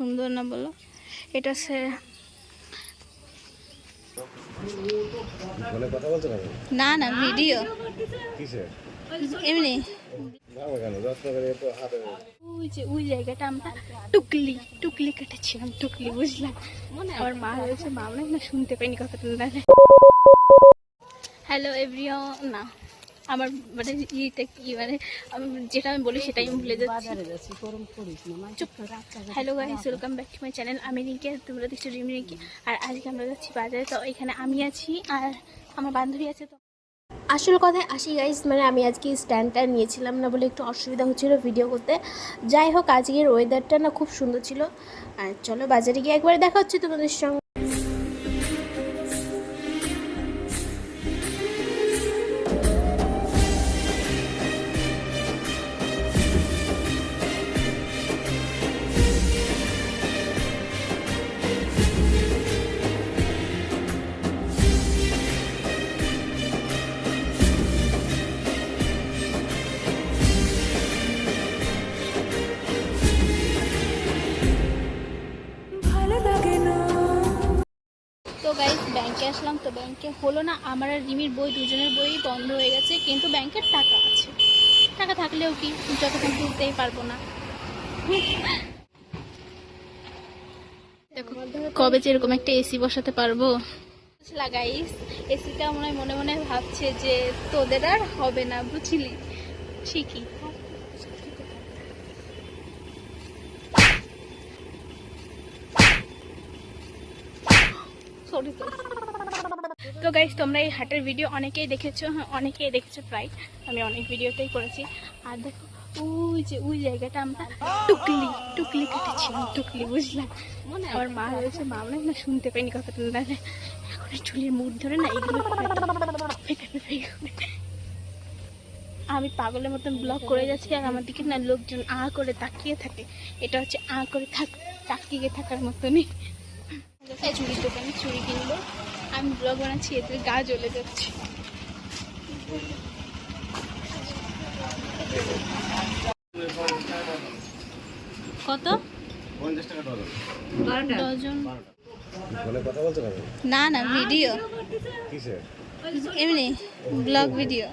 সুন্দর না বলো? এটা সে না না ভিডিও এমনি। ওই জায়গাটা আমরা টুকলি কেটেছিলাম, টুকলি বুঝলাম। আমার মা রয়েছে, মা মনে না শুনতে পাইনি কথাটা। হ্যালো এভরিওয়ান, না আমার মানে ইটা কি মানে যেটা আমি বলি সেটাই আমি ভুলে যাচ্ছি। Hello guys, welcome back to my channel. আমি রিঙ্কি, তোমরা দেখছো রিমি রিঙ্কি। আর আজকে আমরা যাচ্ছি বাজারে। তো এখানে আমি আছি আর আমার বান্ধবী আছে। তো আসল কথায় আসি গাইস, মানে আমি আজকে স্ট্যান্ডটা নিয়েছিলাম না বলে একটু অসুবিধা হচ্ছিলো ভিডিও করতে। যাই হোক, আজকের ওয়েদারটা না খুব সুন্দর ছিল। আর চলো বাজারে গিয়ে একবার দেখা হচ্ছে তোমাদের সঙ্গে। তো গাইস ব্যাংকে আসলাম। তো ব্যাংকে হলো না, আমার আর রিমির বই দুজনের বই বন্ধ হয়ে গেছে, কিন্তু ব্যাংকের টাকা আছে। টাকা থাকলেও কি যতক্ষণ তুলতেই পারবো না। দেখো কবে যে এরকম একটা এসি বসাতে পারবো। লাগাইস এসিটা মনে মনে ভাবছে যে তোদের আর হবে না, বুঝলি? ঠিকই। তো গাইস, তোমরা এই হাটের ভিডিও অনেকেই দেখেছো, প্রায় আমি অনেক ভিডিওতেই করেছি। আর দেখো ওই জায়গাটা আমরা টুকলি কেটেছিলাম, টুকলি বুঝলাম। আমার মা রয়েছে, মা মনে না শুনতে পাইনি কথাটা। এখন চুলের মুখ ধরে না এইগুলো আমি পাগলের মতন ব্লগ করে যাচ্ছি, আর আমার দিকে না লোকজন করে তাকিয়ে থাকে। এটা হচ্ছে করে তাকিয়ে থাকার মতনই। চুড়ির দোকানে চুড়ি কিনবো, আমি ব্লগ বানাচ্ছি, এতে গা জ্বলে যাচ্ছে। কত? 50 টাকা ডজন। না না ভিডিও এমনি, ব্লগ ভিডিও।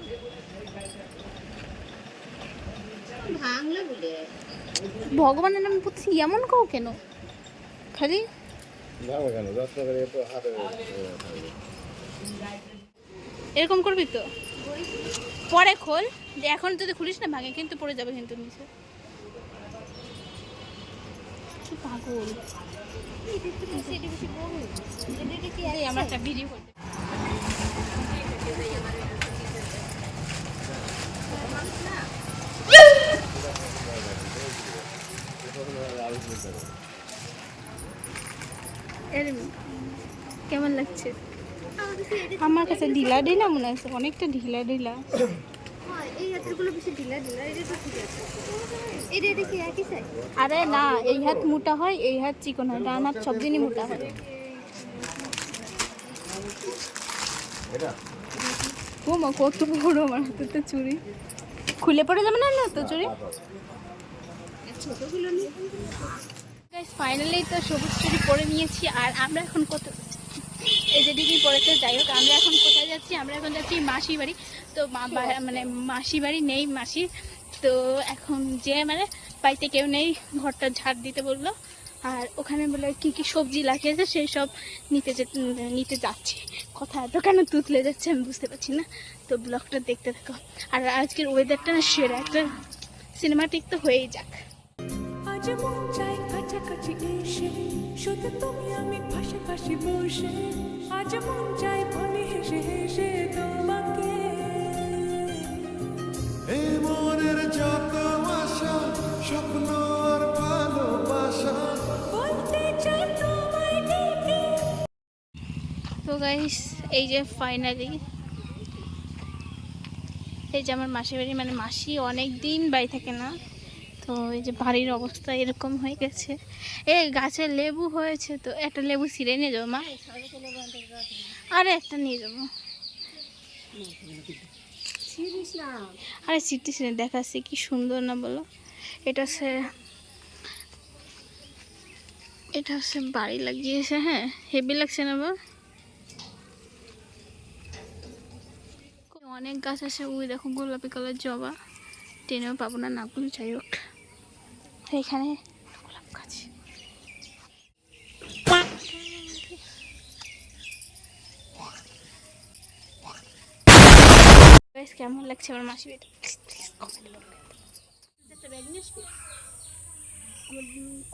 ভগবানের নাম বলছি, এমন কও কেন? খালি এরকম করবি তো? পরে খোল, যে এখন যদি খুলিস না ভাঙে কিন্তু, পড়ে যাবে কিন্তু নিচে। কি পাগল! আমার একটা ভিডিও করতে। কেমন লাগছে? আমার কাছে ঢিলা ঢিলা মনে হচ্ছে, অনেকটা ঢিলা ঢিলা। আরে না, এই হাত মোটা হয়, এই হাত চিকন হয়, ডান হাত সব দিনই মোটা হয়। ও মা, কত বড় আমার হাতে তো চুড়ি! খুলে পড়ে যাবে না তো চুড়ি। ফাইনালি তো সবুজ চুড়ি পরে নিয়েছি। আর আমরা এখন এই যে ডিগ্রি পড়েছে। যাই হোক, আমরা এখন কোথায় যাচ্ছি? আমরা এখন যাচ্ছি মাসি বাড়ি। তো মানে মাসি বাড়ি নেই মাসি, তো এখন যে মানে বাড়িতে কেউ নেই, ঘরটা ঝাড় দিতে বললো। আর ওখানে বলে কি কি সবজি লাগিয়েছে সেই সব নিতে যাচ্ছি। কথা এত কেন তুতলে যাচ্ছে আমি বুঝতে পারছি না। তো ব্লগটা দেখতে থাকো। আর আজকের ওয়েদারটা না সেরা, একটা সিনেমাটিক তো হয়েই যাক। আজ মন চাই কাছাকাছি এসে, শুধু তুমি আমি পাশাপাশি বসে। আজ মন চাই বলে হেসে হেসে তোমাকে। এই মনের যত আশা, স্বপ্ন আর ভালোবাসা বলতে চাই তোমায় ডেকে। তো গাইস, এই যে ফাইনালি এই যে আমার মাসির বাড়ি, মানে মাসি অনেক দিন বাড়ি থাকে না। তো এই যে বাড়ির অবস্থা এরকম হয়ে গেছে। এই গাছে লেবু হয়েছে, তো একটা লেবু ছিঁড়ে নিয়ে যাবো মা। আরে একটা নিয়ে যাবো। আরে ছিটতে ছিঁড়ে দেখাচ্ছি কি সুন্দর না বলো? এটা সে এটা হচ্ছে বাড়ি লাগিয়েছে, হ্যাঁ হেভি লাগছে না বা? অনেক গাছ আছে, ওই দেখো গোলাপি কালার জবা, টেনেও পাবো না নাগুলো, যাই হোক এখানে গোলাপ গাছ। কেমন লাগছে আমার মাসি বেটা?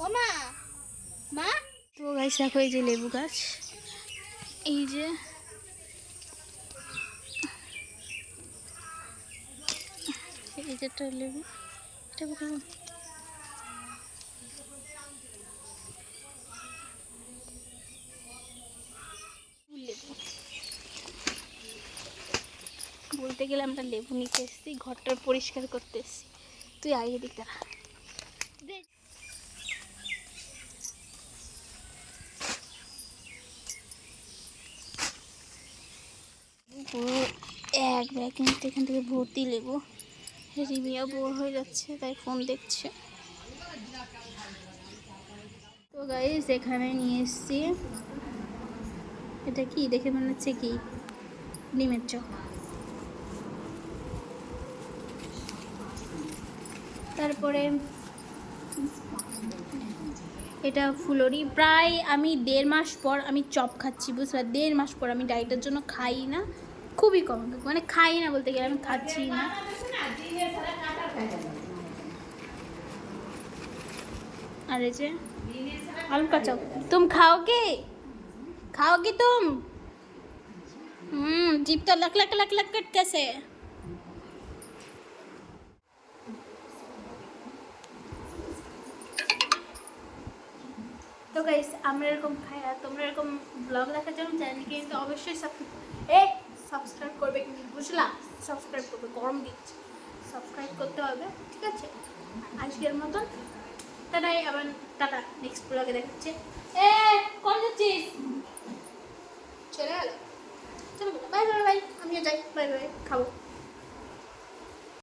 ও মা, মা তো গাছ দেখো, এই যে লেবু গাছ, এই যে এই যে একটা লেবু, এটা বোঝাবো লেবু বলতে গেলে আমরা লেবু নিতে এসেছি, ঘরটা পরিষ্কার করতে এসেছি। তুই আগে দিক দাঁড়া। পুরো এক ব্যাগ কিন্তু এখান থেকে ভর্তি লেবু। রিমিয়া বোর হয়ে যাচ্ছে, তাই ফোন দেখছে। তো গাইস এখানে নিয়ে এসেছি, এটা কি দেখে মনে হচ্ছে কি ডিমের চপ। তারপরে এটা ফুলরি, প্রায় আমি 1.5 মাস পর আমি চপ খাচ্ছি, বুঝতে পার? 1.5 মাস পর। আমি ডায়েটের জন্য খাই না, খুবই কম, মানে খাই না বলতে গেলে আমি খাচ্ছি না। আর এই যে हल्का चप, तुम खाओगे? खाओगी तुम? जीप तो luck luck luck luck cut कैसे है? তো গাইস আমরা এরকম খাই, আর তোমরা এরকম ব্লগ দেখার জন্য চ্যানেলকে কিন্তু অবশ্যই সাবস্ক্রাইব করবে, কিন্তু বুঝলা? সাবস্ক্রাইব করবে, গরম দিচ্ছে, সাবস্ক্রাইব করতে হবে, ঠিক আছে? আজকের মতন টাটাই, আবার টাটা, নেক্সট ব্লগে দেখাচ্ছে। কোন যাচ্ছিস? চলে গেল, চলো বাই বাই বাই, আমিও যাই, বাই বাই, খাবো।